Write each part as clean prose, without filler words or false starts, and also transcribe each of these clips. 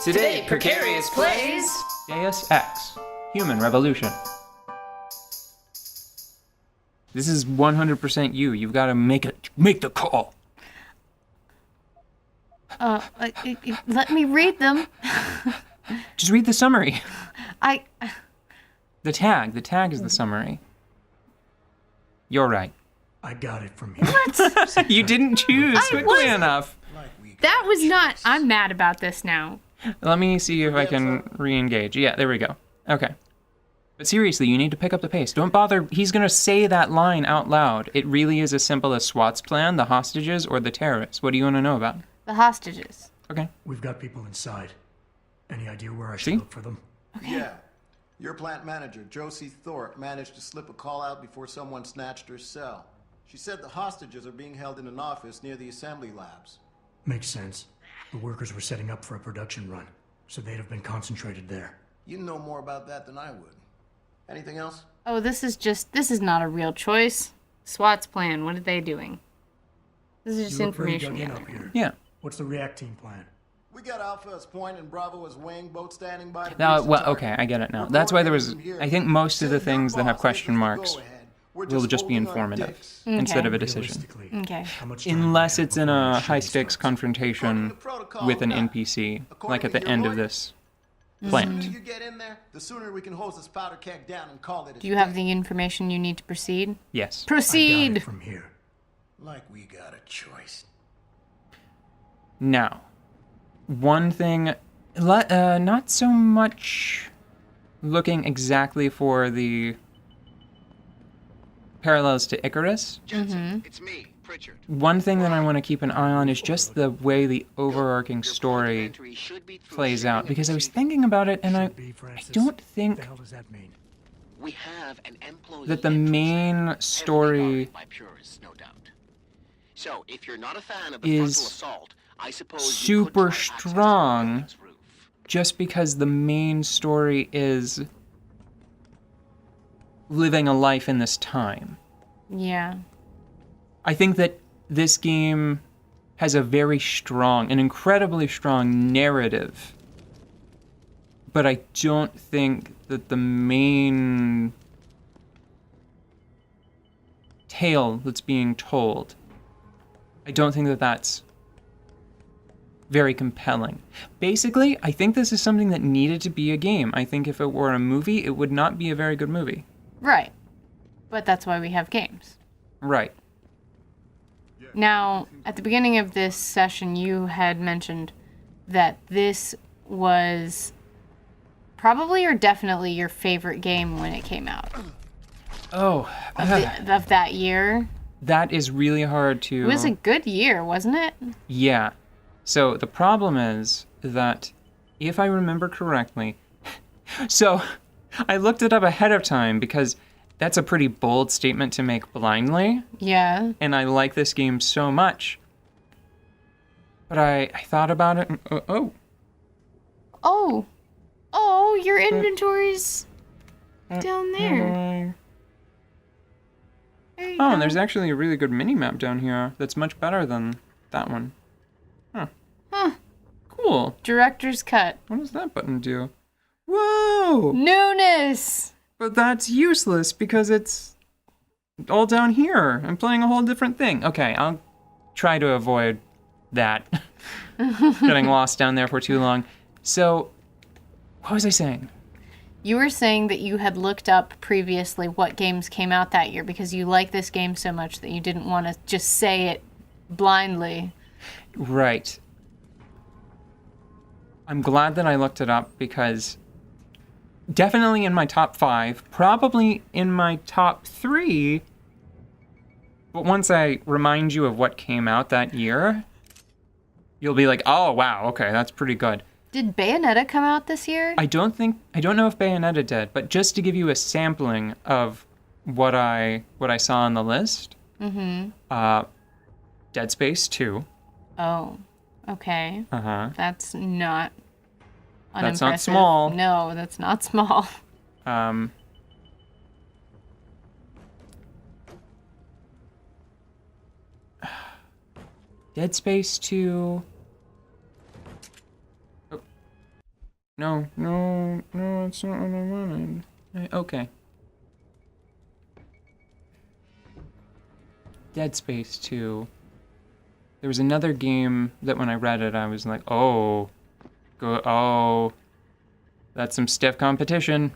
Today, Precarious plays Deus Ex, Human Revolution. This is 100% you. You've got to make the call. Let me read them. Just read the summary. I The tag is the summary. You're right. I got it from here. What? You didn't choose quickly wasn't- enough. That was not. I'm mad about this now. Let me see if I can re-engage. Yeah, there we go. Okay. But seriously, you need to pick up the pace. Don't bother. He's going to say that line out loud. It really is as simple as SWAT's plan, the hostages, or the terrorists. What do you want to know about? The hostages. Okay. We've got people inside. Any idea where I See? should look for them? Okay. Yeah. Your plant manager, Josie Thorpe, managed to slip a call out before someone snatched her cell. She said the hostages are being held in an office near the assembly labs. Makes sense. The workers were setting up for a production run, so they'd have been concentrated there. You know more about that than I would. Anything else? Oh, this is not a real choice. SWAT's plan. What are they doing? This is just You look pretty information. dug in up here. Yeah. What's the React team plan? We got Alpha as point and Bravo as wing, both standing by. to Now, breach the well, target. okay, I get it now. We're That's why there was. coordinating from here. I think most of the Since your things that have boss question gives us the marks go-ahead, we're will just be holding our informative dicks. instead Okay. of a decision. Realistically, Okay. how much time do we Unless have it's in before we a shoot these high-stakes folks? confrontation with an NPC, like at the end of this The plant. sooner you get in there, the sooner we can hose this powder keg down and call it a Do you have day. the information you need to proceed? Yes. I got Proceed. it from here. Like we got a choice. Now, one thing, not so much looking exactly for the parallels to Icarus. Jensen, it's me, Pritchard. One thing that I want to keep an eye on is just the way the overarching story plays out, because I was thinking about it and I Should be, Francis. don't What the think hell does that mean? We have an employee that the interest, main heavily story guarded by purists, no doubt. So, if you're not a fan of the is frontal assault, I suppose you could super try access to the strong building's roof. just because the main story is living a life in this time. Yeah. I think that this game has a very strong, an incredibly strong narrative, but I don't think that the main tale that's being told, I don't think that that's very compelling. Basically, I think this is something that needed to be a game. I think if it were a movie, it would not be a very good movie. Right. But that's why we have games. Right. Now, at the beginning of this session, you had mentioned that this was probably or definitely your favorite game when it came out Oh, of that year. that is really hard to... It was a good year, wasn't it? Yeah. So the problem is that, if I remember correctly, so I looked it up ahead of time because that's a pretty bold statement to make blindly, Yeah. and I like this game so much. But I thought about it, and, Oh, your inventory's down there. There you Oh, go. and there's actually a really good mini-map down here that's much better than that one. Huh. Cool. Director's cut. What does that button do? Whoa! Newness! But that's useless because it's all down here. I'm playing a whole different thing. Okay, I'll try to avoid that. Getting lost down there for too long. So, what was I saying? You were saying that you had looked up previously what games came out that year because you like this game so much that you didn't want to just say it blindly. Right. I'm glad that I looked it up because definitely in my top 5, probably in my top 3, but once I remind you of what came out that year, you'll be like, oh wow, okay, that's pretty good. Did Bayonetta come out this year? I don't know if Bayonetta did, but just to give you a sampling of what I saw on the list, Dead Space 2. Oh, okay. Uh-huh. That's not unimpressive. That's not small. No, that's not small. Dead Space 2. No, it's not what I wanted. Okay. Dead Space 2. There was another game that when I read it, I was like, oh, that's some stiff competition.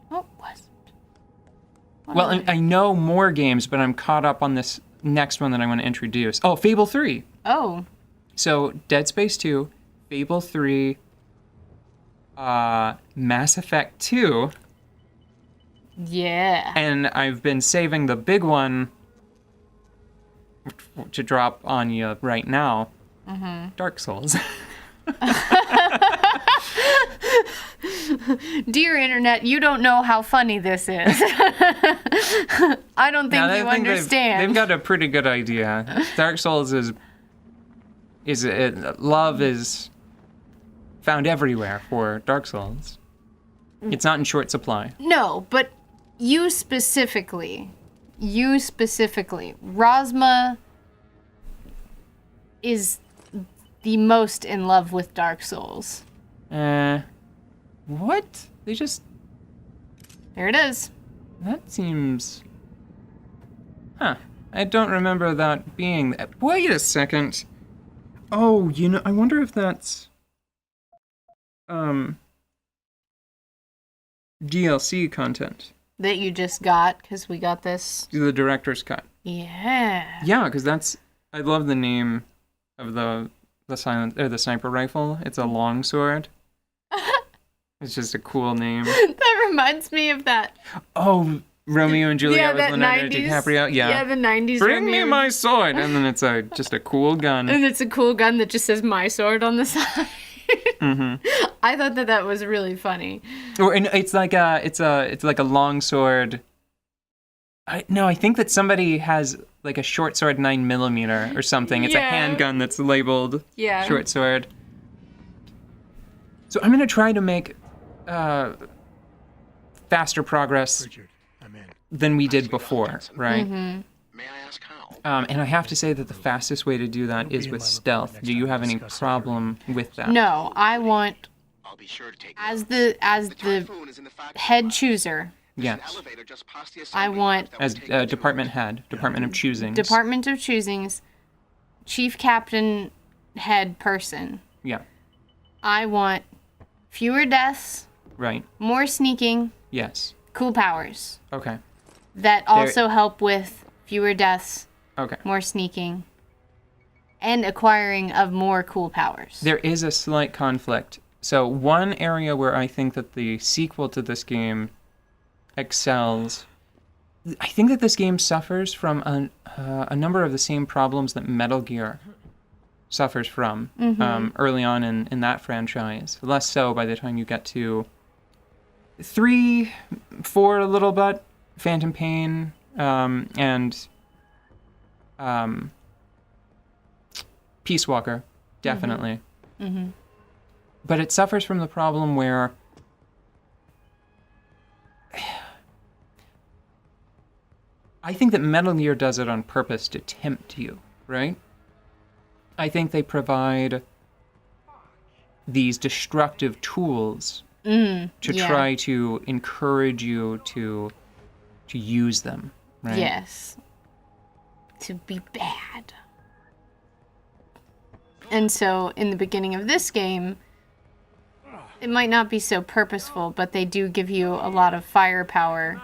What was it? Well, I know more games, but I'm caught up on this next one that I want to introduce. Oh, Fable 3. Oh. So, Dead Space 2, Fable 3, Mass Effect 2, Yeah. and I've been saving the big one to drop on you right now. Dark Souls. Dear Internet, you don't know how funny this is. I don't think Now, you understand. They've got a pretty good idea. Dark Souls love is found everywhere for Dark Souls. It's not in short supply. No, but you specifically, Rosma is the most in love with Dark Souls. What? They just... There it is. That seems... Huh. I don't remember that being... Wait a second. Oh, I wonder if that's... DLC content. That you just got, because we got this. The director's cut. Yeah. Yeah, because that's... I love the name of the sniper rifle. It's a longsword. It's just a cool name. That reminds me of that. Oh, Romeo and Juliet with that Leonardo 90s. DiCaprio. Yeah, the 90s. Bring me Romeo. my sword, and then it's just a cool gun. And it's a cool gun that just says "my sword" on the side. I thought that was really funny. Or it's like a long sword. I think that somebody has like a short sword 9mm or something. It's a handgun that's labeled short sword. So I'm gonna try to make faster progress Richard, I'm in. than we did before, right? May I ask how? And I have to say that the fastest way to do that is with stealth. Do you have any problem with that? No, I want I'll be sure to take as note. the Typhoon is in the factory head lot. chooser. There's an Yes. elevator just past the I assembly want lot that will As take you to- department head, Department of Choosing. Department of Choosings, chief captain, head person. Yeah, I want fewer deaths, right. more sneaking, Yes. cool powers Okay. that also help with fewer deaths, Okay. more sneaking, and acquiring of more cool powers. There is a slight conflict. So one area where I think that the sequel to this game excels, I think that this game suffers from a number of the same problems that Metal Gear suffers from early on in that franchise. Less so by the time you get to 3, 4 a little bit, Phantom Pain, and Peace Walker, definitely. But it suffers from the problem where I think that Metal Gear does it on purpose to tempt you, right? I think they provide these destructive tools to try to encourage you to use them, right? Yes. To be bad. And so in the beginning of this game, it might not be so purposeful, but they do give you a lot of firepower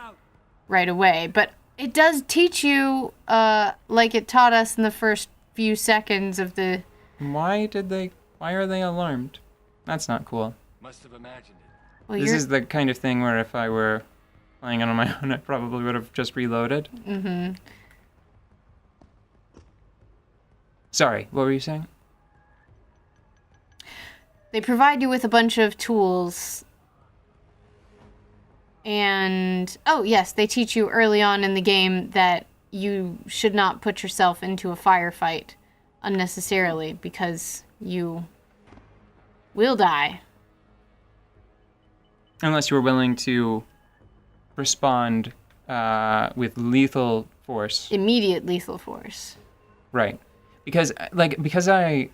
right away. But it does teach you, like it taught us in the first few seconds of the... Why are they alarmed? That's not cool. Must have imagined it. Well, This is the kind of thing where if I were playing it on my own, I probably would have just reloaded. Sorry, what were you saying? They provide you with a bunch of tools. And, oh yes, they teach you early on in the game that you should not put yourself into a firefight unnecessarily because you will die. Unless you're willing to respond with lethal force. Immediate lethal force. Right. Because I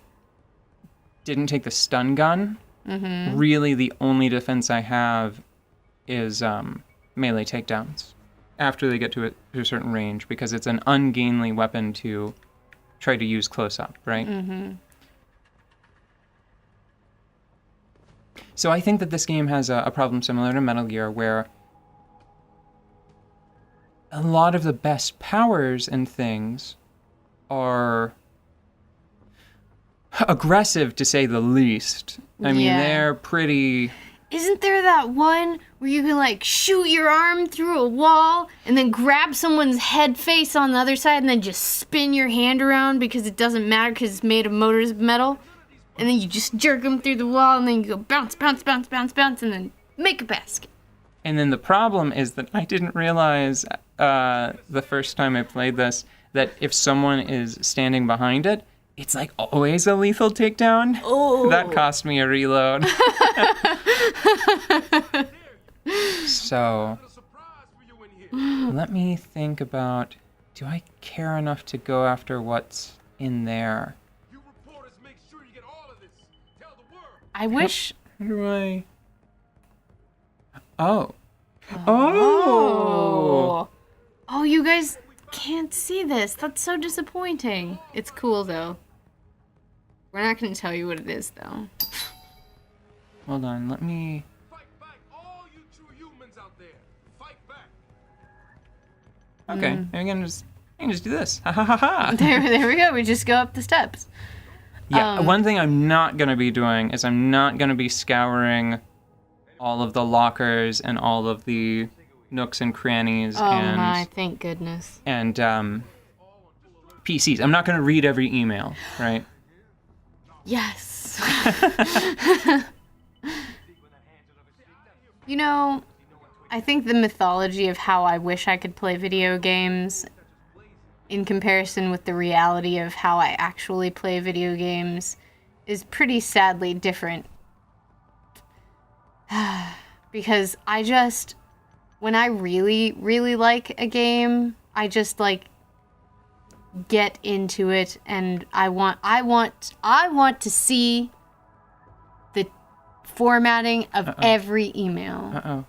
didn't take the stun gun, really the only defense I have is melee takedowns after they get to a certain range, because it's an ungainly weapon to try to use close up, right? So I think that this game has a problem similar to Metal Gear, where a lot of the best powers and things are aggressive, to say the least. I mean, they're pretty... Isn't there that one where you can, like, shoot your arm through a wall and then grab someone's head face on the other side and then just spin your hand around because it doesn't matter because it's made of motors of metal? And then you just jerk them through the wall and then you go bounce, bounce, bounce, bounce, bounce, and then make a basket. And then the problem is that I didn't realize the first time I played this that if someone is standing behind it, it's like always a lethal takedown. Oh. That cost me a reload. So, let me think about, do I care enough to go after what's in there? I wish... How do I... Oh, you guys can't see this. That's so disappointing. It's cool, though. We're not going to tell you what it is, though. Hold on, let me... Fight back, all you true humans out there. Fight back. Okay, I can just do this. Ha ha ha ha. There we go. We just go up the steps. Yeah, one thing I'm not going to be doing is I'm not going to be scouring all of the lockers and all of the nooks and crannies Oh my, thank goodness. and PCs. I'm not going to read every email, right? Yes. You know, I think the mythology of how I wish I could play video games in comparison with the reality of how I actually play video games is pretty sadly different. Because I just, when I really, really like a game, I just like get into it, and I want to see the formatting of every email.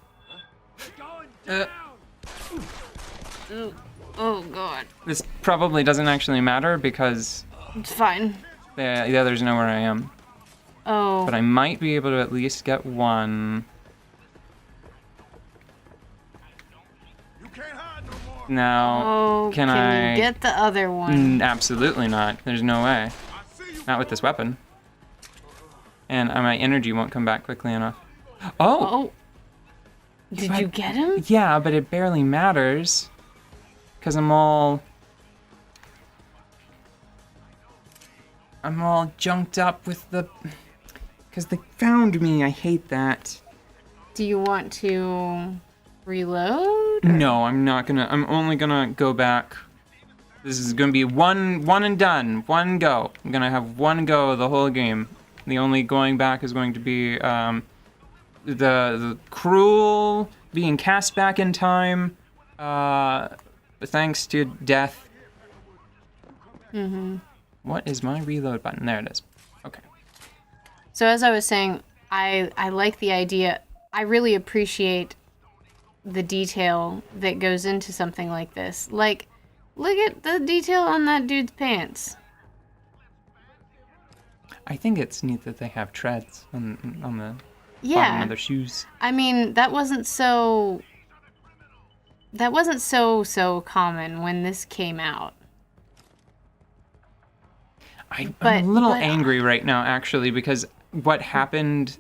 Oh god. This probably doesn't actually matter because It's fine. the others know where I am. Oh. But I might be able to at least get one. Now, can I... you get the other one? Absolutely not. There's no way. Not with this weapon. And my energy won't come back quickly enough. Oh! Did you get him? Yeah, but it barely matters. Because I'm all junked up with the... Because they found me. I hate that. Do you want to reload? No, I'm not gonna. I'm only gonna go back. This is gonna be one and done. One go. I'm gonna have one go the whole game. The only going back is going to be the cruel being cast back in time. Thanks to death. What is my reload button? There it is. Okay. So as I was saying, I like the idea. I really appreciate the detail that goes into something like this. Like, look at the detail on that dude's pants. I think it's neat that they have treads on the Yeah. bottom of their shoes. I mean, that wasn't so common when this came out. I'm a little angry right now, actually, because what happened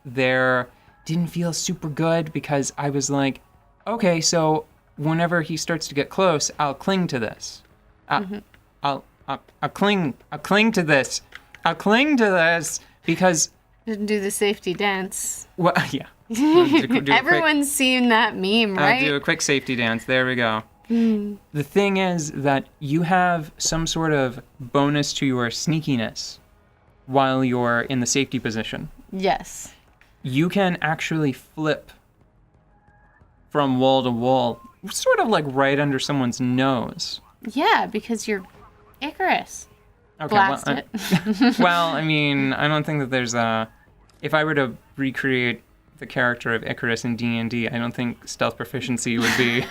there didn't feel super good, because I was like, okay, so whenever he starts to get close, I'll cling to this. I'll cling to this. I'll cling to this because... Didn't do the safety dance. Well, yeah. Everyone's seen that meme, right? I'll do a quick safety dance. There we go. The thing is that you have some sort of bonus to your sneakiness while you're in the safety position. Yes. You can actually flip from wall to wall, sort of like right under someone's nose. Yeah, because you're Icarus. Okay, blast well, it. well, I mean, I don't think that there's a... If I were to recreate the character of Icarus in D&D, I don't think stealth proficiency would be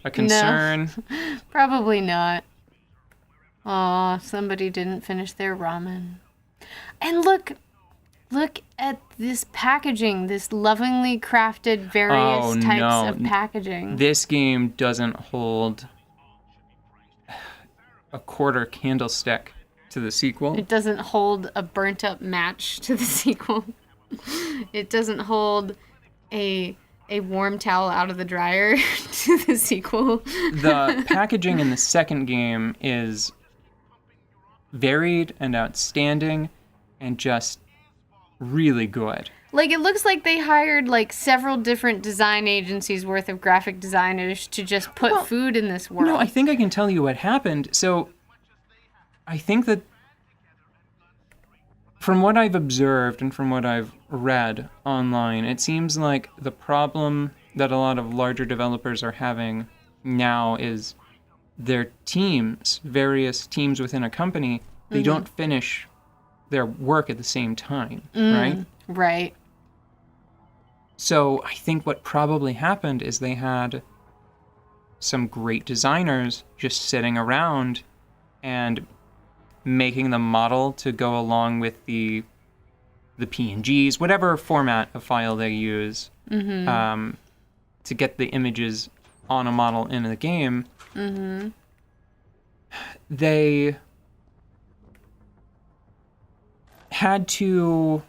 a concern. No, probably not. Aw, somebody didn't finish their ramen. And look at this packaging, this lovingly crafted various types of packaging. This game doesn't hold a quarter candlestick to the sequel. It doesn't hold a burnt up match to the sequel. It doesn't hold a warm towel out of the dryer to the sequel. The packaging in the second game is varied and outstanding and just really good. Like, it looks like they hired, like, several different design agencies worth of graphic designers to just put food in this world. No, I think I can tell you what happened. So, I think that from what I've observed and from what I've read online, it seems like the problem that a lot of larger developers are having now is their teams, various teams within a company, they don't finish their work at the same time, right? Right. So I think what probably happened is they had some great designers just sitting around and making the model to go along with the PNGs, whatever format of file they use, to get the images on a model in the game. They had to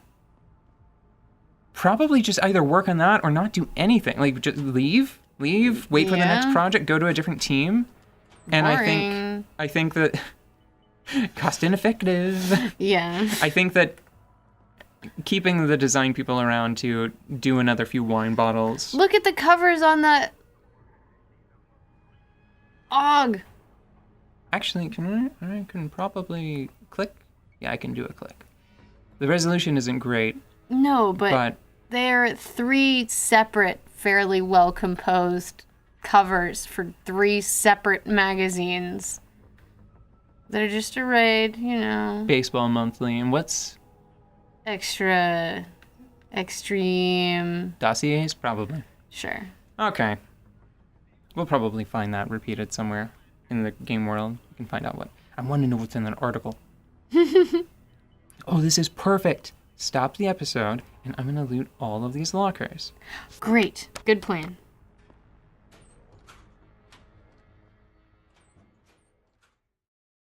probably just either work on that or not do anything. Like, just leave, wait for the next project, go to a different team. And Boring. I think that cost ineffective. Yeah. I think that keeping the design people around to do another few wine bottles. Look at the covers on that. Og. Actually, I can probably click. Yeah, I can do a click. The resolution isn't great, No, but they're 3 separate, fairly well composed covers for 3 separate magazines that are just arrayed, you know. Baseball Monthly, and what's Extra extreme. dossiers? Probably. Sure. Okay. We'll probably find that repeated somewhere in the game world. You can find out what. I want to know what's in that article. Oh, this is perfect. Stop the episode, and I'm going to loot all of these lockers. Great. Good plan.